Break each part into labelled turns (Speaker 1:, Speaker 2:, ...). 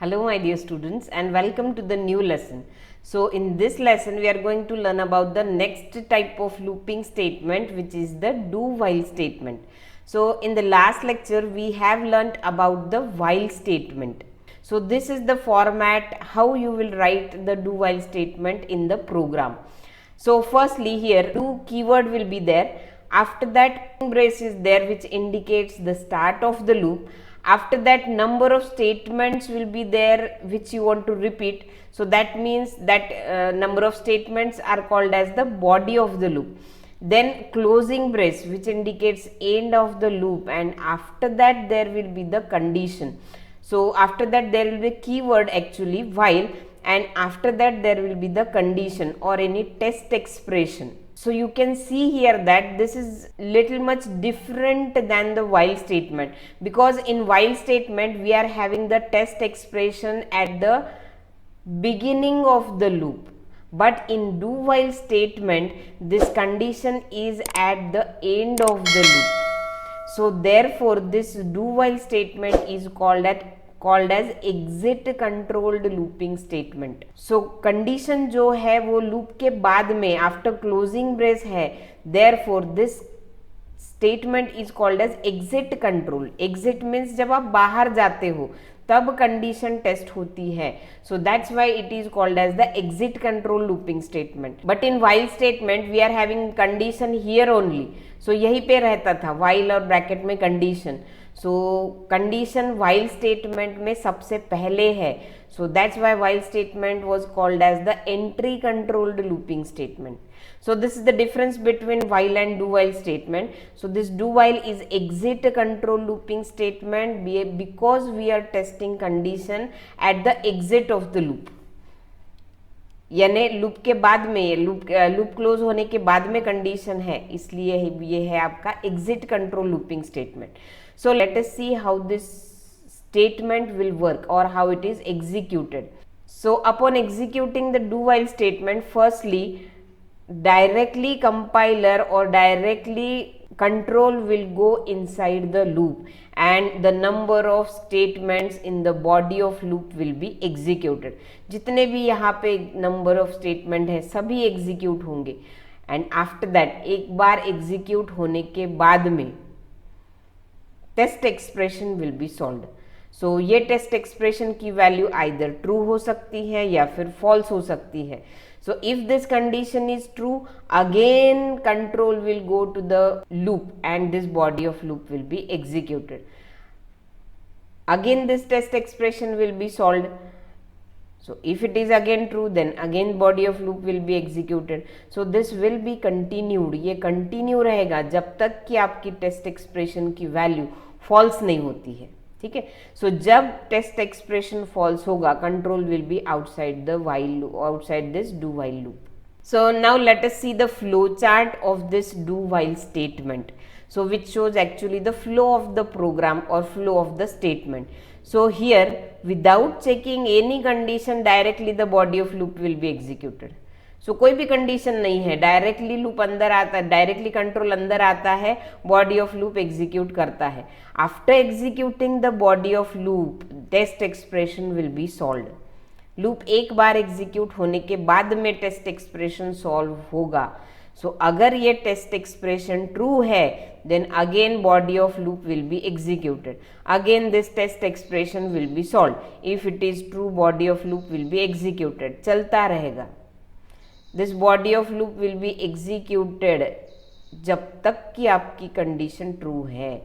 Speaker 1: Hello my dear students and welcome to the new lesson. So in this lesson we are going to learn about the next type of looping statement, which is the do while statement. So in the last lecture we have learnt about the while statement. So this is the format how you will write the do while statement in the program. So firstly here do keyword will be there. After that brace is there which indicates the start of the loop. After that number of statements will be there which you want to repeat. So that means that number of statements are called as the body of the loop. Then closing brace which indicates end of the loop, and after that there will be the condition. So after that there will be keyword actually while, and after that there will be the condition or any test expression. So you can see here that this is little much different than the while statement, because in while statement we are having the test expression at the beginning of the loop, but in do while statement this condition is at the end of the loop. So therefore this do while statement is called as exit controlled looping statement. So condition जो है वो loop के बाद में after closing brace है, therefore this statement is called as exit control. Exit means जब आप बाहर जाते हो तब कंडीशन टेस्ट होती है. So that's why it is called as the exit control looping statement. But in while statement we are having condition here only. So यहीं पे रहता था वाइल और ब्रैकेट में condition. So condition while statement में सबसे पहले है. So that's why while statement was called as the entry controlled looping statement. So this is the difference between while and do while statement. So this do while is exit control looping statement because we are testing condition at the exit of the loop. यानी loop के बाद में loop close होने के बाद में condition है, इसलिए ये है आपका exit control looping statement. So let us see how this statement will work और how it is executed. So upon executing the do while statement, firstly directly compiler or directly control will go inside the loop and the number of statements in the body of loop will be executed. जितने भी यहाँ पे number of statement है सभी execute होंगे, and after that एक बार execute होने के बाद में test expression will be solved. So ये टेस्ट एक्सप्रेशन की वैल्यू आइदर ट्रू हो सकती है या फिर फॉल्स हो सकती है. So if this condition is true, again control will go to the loop and this body of loop will be executed. Again this test expression will be solved. So if it is again true, then again body of loop will be executed. So this will be continued. ये continue रहेगा जब तक कि आपकी test expression की value false नहीं होती है. ठीक है. सो जब टेस्ट एक्सप्रेशन फॉल्स होगा, control will be outside the while loop, outside this do while loop. So now let us see the flow chart of this do while statement. So which shows actually the flow of the program और flow of the statement. So here without checking any condition directly the body of loop will be executed. So कोई भी condition नहीं है, directly loop अंदर आता है, directly control अंदर आता है, बॉडी ऑफ लूप एग्जीक्यूट करता है. After executing the body of loop test expression will be solved. Loop एक बार एग्जीक्यूट होने के बाद में टेस्ट एक्सप्रेशन सॉल्व होगा. सो अगर ये टेस्ट एक्सप्रेशन ट्रू है, then again body of loop will be executed. Again this test expression will be solve. If it is true, body of loop will be executed. चलता रहेगा. This body of loop will be executed जब तक कि आपकी condition true है.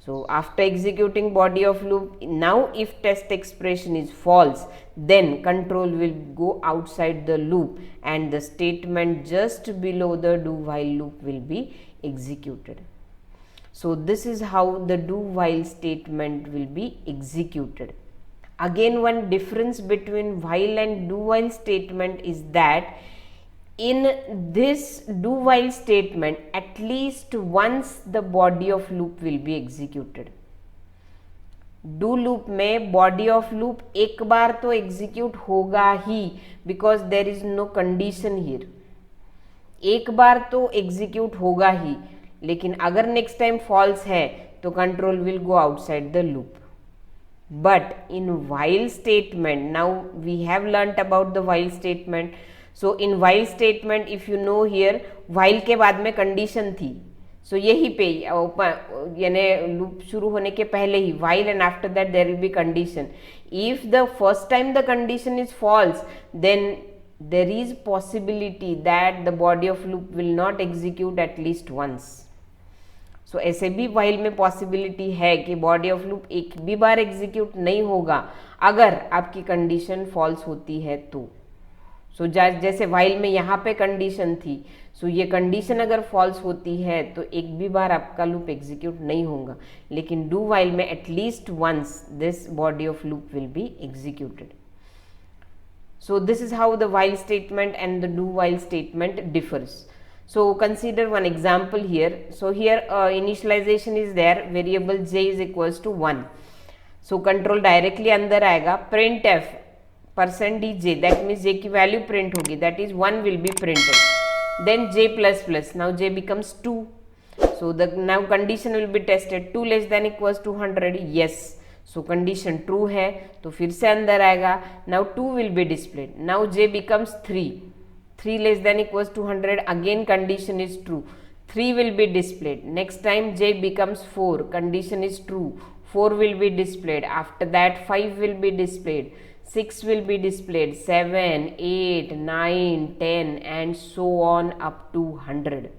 Speaker 1: So after executing body of loop, now if test expression is false, then control will go outside the loop and the statement just below the do while loop will be executed. So this is how the do while statement will be executed. Again, one difference between while and do while statement is that in this do while statement at least once the body of loop will be executed. do loop में body of loop एक बार तो execute होगा ही, because there is no condition here. एक बार तो execute होगा ही, लेकिन अगर next time false है तो control will go outside the loop. But in while statement, now we have learnt about the while statement. So in while statement, if you know here, while के बाद में condition थी, so यही पे यानी loop शुरू होने के पहले ही while and after that there will be condition. If the first time the condition is false, then there is possibility that the body of loop will not execute at least once. सो ऐसे भी while में possibility है कि body of loop एक भी बार execute नहीं होगा अगर आपकी कंडीशन फॉल्स होती है तो. सो जैसे वाइल में यहाँ पे कंडीशन थी, सो ये कंडीशन अगर फॉल्स होती है तो एक भी बार आपका लूप एग्जीक्यूट नहीं होगा, लेकिन डू वाइल में at least once this body of loop will be executed. So this is how the while statement and the do while statement differs. So consider one example here. So here initialization is there, variable j is equals to 1. So control directly अंदर आएगा, printf %dj, that means j की value print होगी, that is 1 will be printed. Then j plus plus, now j becomes 2. So the now condition will be tested, 2 less than equals to 100, yes. So condition true है तो फिर से अंदर आएगा, now 2 will be displayed, now j becomes 3 less than equals to 100, again condition is true, 3 will be displayed. Next time j becomes 4, condition is true, 4 will be displayed. After that 5 will be displayed, 6 will be displayed, 7, 8, 9, 10 and so on up to 100.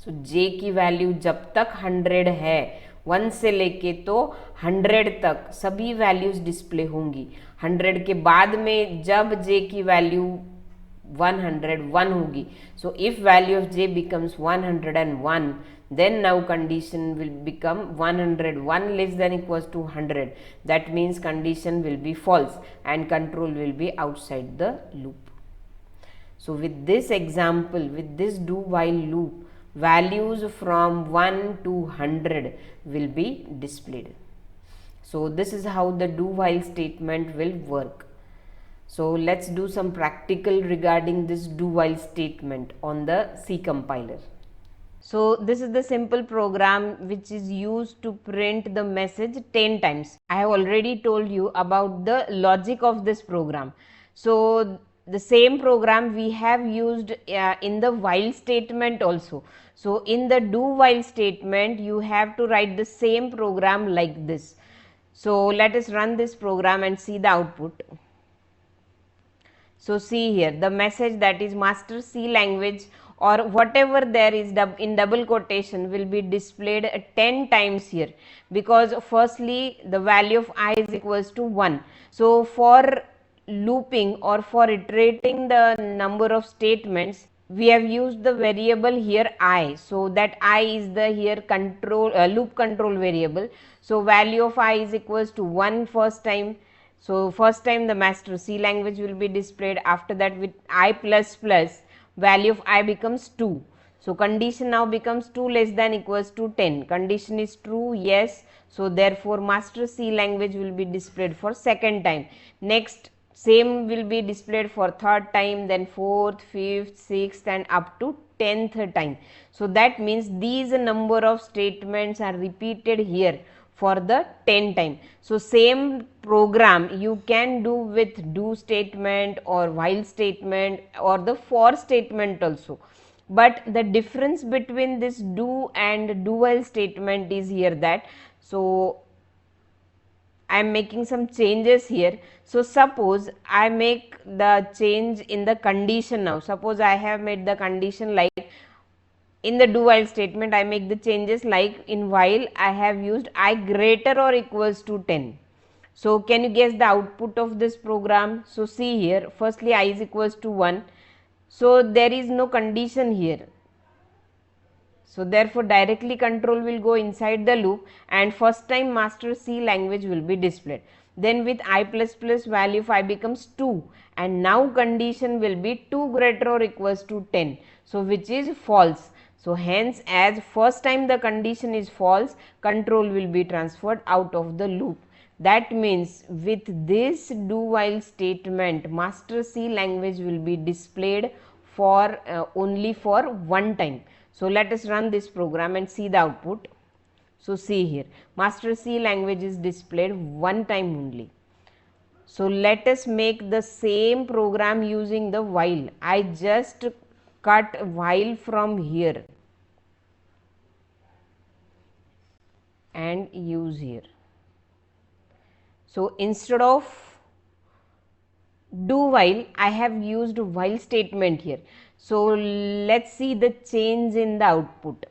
Speaker 1: So j की value जब तक 100 है, 1 से लेके तो 100 तक सभी values display होंगी. 100 के बाद में जब j की वैल्यू 101 होगी, so if value of j becomes 101, then now condition will become 101 less than equals to 100. That means condition will be false and control will be outside the loop. So with this example, with this do while loop, values from 1 to 100 will be displayed. So this is how the do while statement will work. So let's do some practical regarding this do while statement on the C compiler. So this is the simple program which is used to print the message 10 times. I have already told you about the logic of this program. So the same program we have used in the while statement also. So in the do while statement you have to write the same program like this. So let us run this program and see the output. So see here the message, that is master C language or whatever there is in double quotation will be displayed 10 times here, because firstly the value of I is equals to 1. So for looping or for iterating the number of statements, we have used the variable here I. So that I is the here control loop control variable. So value of I is equals to 1 first time. So first time the master C language will be displayed. After that with I plus plus, value of I becomes 2. So condition now becomes 2 less than equals to 10. Condition is true, yes. So therefore master C language will be displayed for second time. Next same will be displayed for third time, then fourth, fifth, sixth and up to 10th time. So that means these number of statements are repeated here for the 10 time. So same program you can do with do statement or while statement or the for statement also. But the difference between this do and do while statement is here that, so I am making some changes here. So suppose I make the change in the condition now. Suppose I have made the condition like in the do while statement, I make the changes like in while I have used I greater or equals to 10. So can you guess the output of this program? So see here, firstly I is equals to 1. So there is no condition here. So therefore directly control will go inside the loop and first time master C language will be displayed. Then with I plus plus value of I becomes 2 and now condition will be 2 greater or equals to 10. So which is false. So hence as first time the condition is false, control will be transferred out of the loop. That means with this do while statement master C language will be displayed for only for one time. So let us run this program and see the output. So see here, master C language is displayed one time only. So let us make the same program using the while. I just cut while from here and use here. So instead of do while, I have used while statement here. So let's see the change in the output.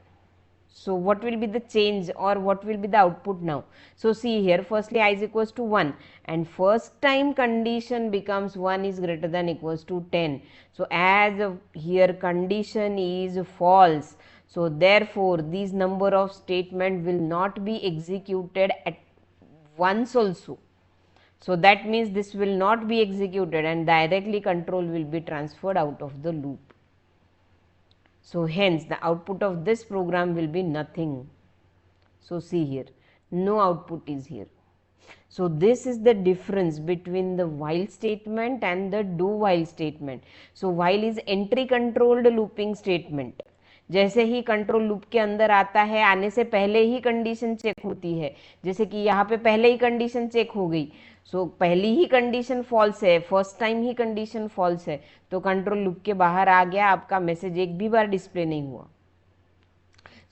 Speaker 1: So what will be the change or what will be the output now? So see here, firstly I is equals to 1 and first time condition becomes 1 is greater than equals to 10. So as here condition is false, so therefore these number of statement will not be executed at once also. So that means this will not be executed and directly control will be transferred out of the loop. So hence the output of this program will be nothing. So see here, no output is here. So this is the difference between the while statement and the do while statement. So while is entry controlled looping statement. जैसे ही control loop के अंदर आता है, आने से पहले ही condition check होती है. जैसे कि यहाँ पे पहले ही कंडीशन चेक हो गई, सो पहली ही कंडीशन फॉल्स है, फर्स्ट टाइम ही कंडीशन फॉल्स है, तो कंट्रोल लूप के बाहर आ गया, आपका मैसेज एक भी बार डिस्प्ले नहीं हुआ.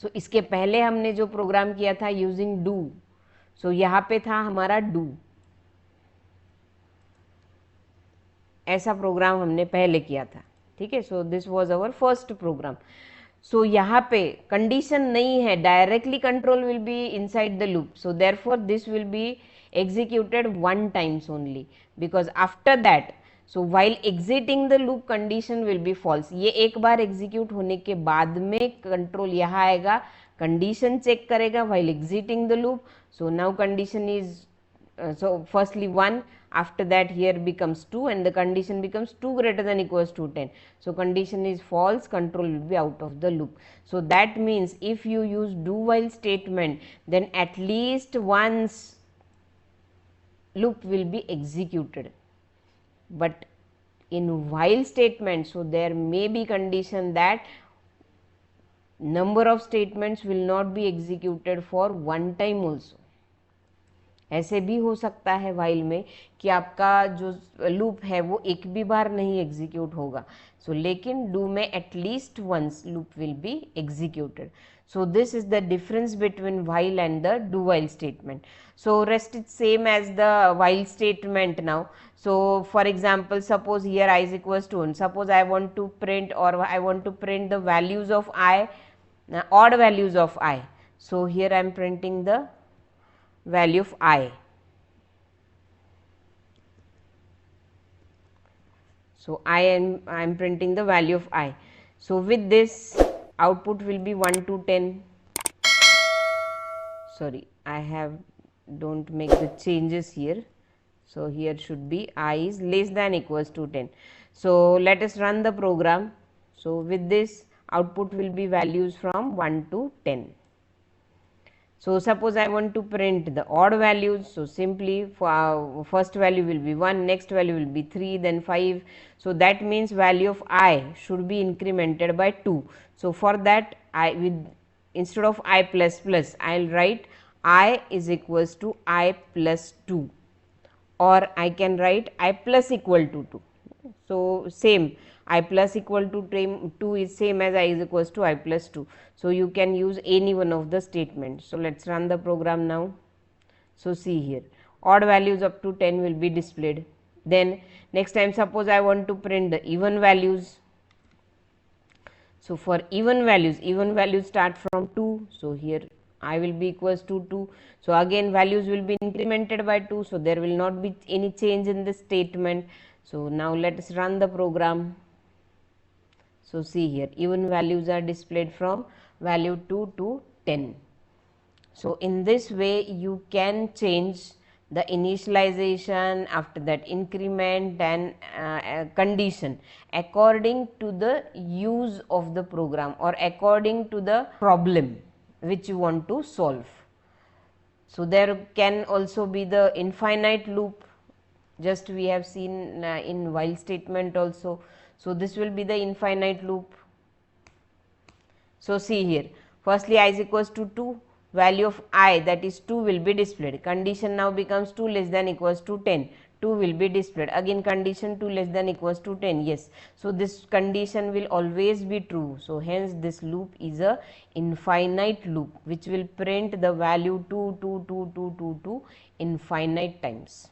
Speaker 1: सो इसके पहले हमने जो प्रोग्राम किया था यूजिंग डू, सो यहाँ पे था हमारा डू, ऐसा प्रोग्राम हमने पहले किया था. ठीक है, so this was our first program. So यहाँ पे कंडीशन नहीं है, directly control will be inside the loop. So therefore this will be executed one times only, because after that, so while exiting the loop condition will be false. ये एक बार execute होने के बाद में कंट्रोल यहाँ आएगा, कंडीशन चेक करेगा while exiting the loop. So now condition is so firstly 1, after that here becomes 2 and the condition becomes 2 greater than equals to 10. So condition is false, control will be out of the loop. So that means if you use do while statement, then at least once loop will be executed. But in while statement, so there may be condition that number of statements will not be executed for one time also. ऐसे भी हो सकता है while में कि आपका जो loop है वो एक भी बार नहीं एग्जीक्यूट होगा. सो लेकिन डू में at least once loop will be executed. So this is the difference between while and the do while statement. So rest is same as the while statement now. So for example, suppose here I is equals to 1. Suppose I want to print or I want to print the values of I, odd values of I. So here I am printing the value of I. So I am printing the value of I. So with this output will be 1 to 10. Sorry, I have don't make the changes here. So here should be I is less than equals to 10. So let us run the program. So with this output will be values from 1 to 10. So suppose I want to print the odd values. So simply for first value will be 1, next value will be 3, then 5. So that means value of I should be incremented by 2. So for that I with instead of I plus plus I will write I is equals to I plus 2, or I can write I plus equal to 2. So same, I plus equal to 2 is same as I is equals to I plus 2. So you can use any one of the statements. So let's run the program now. So see here, odd values up to 10 will be displayed. Then next time suppose I want to print the even values. So for even values start from 2. So here I will be equals to 2. So again values will be incremented by 2. So there will not be any change in this statement. So now let us run the program. So see here, even values are displayed from value 2 to 10. So in this way you can change the initialization, after that increment and condition according to the use of the program or according to the problem which you want to solve. So there can also be the infinite loop, just we have seen in while statement also. So this will be the infinite loop. So see here, firstly I is equals to 2. value of I, that is 2, will be displayed. Condition now becomes 2 less than equals to 10. 2 will be displayed. Again condition 2 less than equals to 10. Yes. So this condition will always be true. So hence this loop is a infinite loop which will print the value 2, 2, 2, 2, 2, 2 infinite times.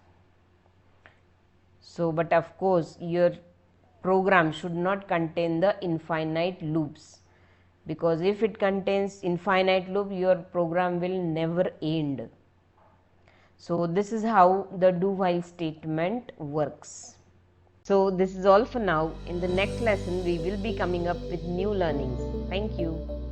Speaker 1: So but of course your program should not contain the infinite loops, because if it contains infinite loop your program will never end. So this is how the do while statement works. So this is all for now. In the next lesson we will be coming up with new learnings. Thank you.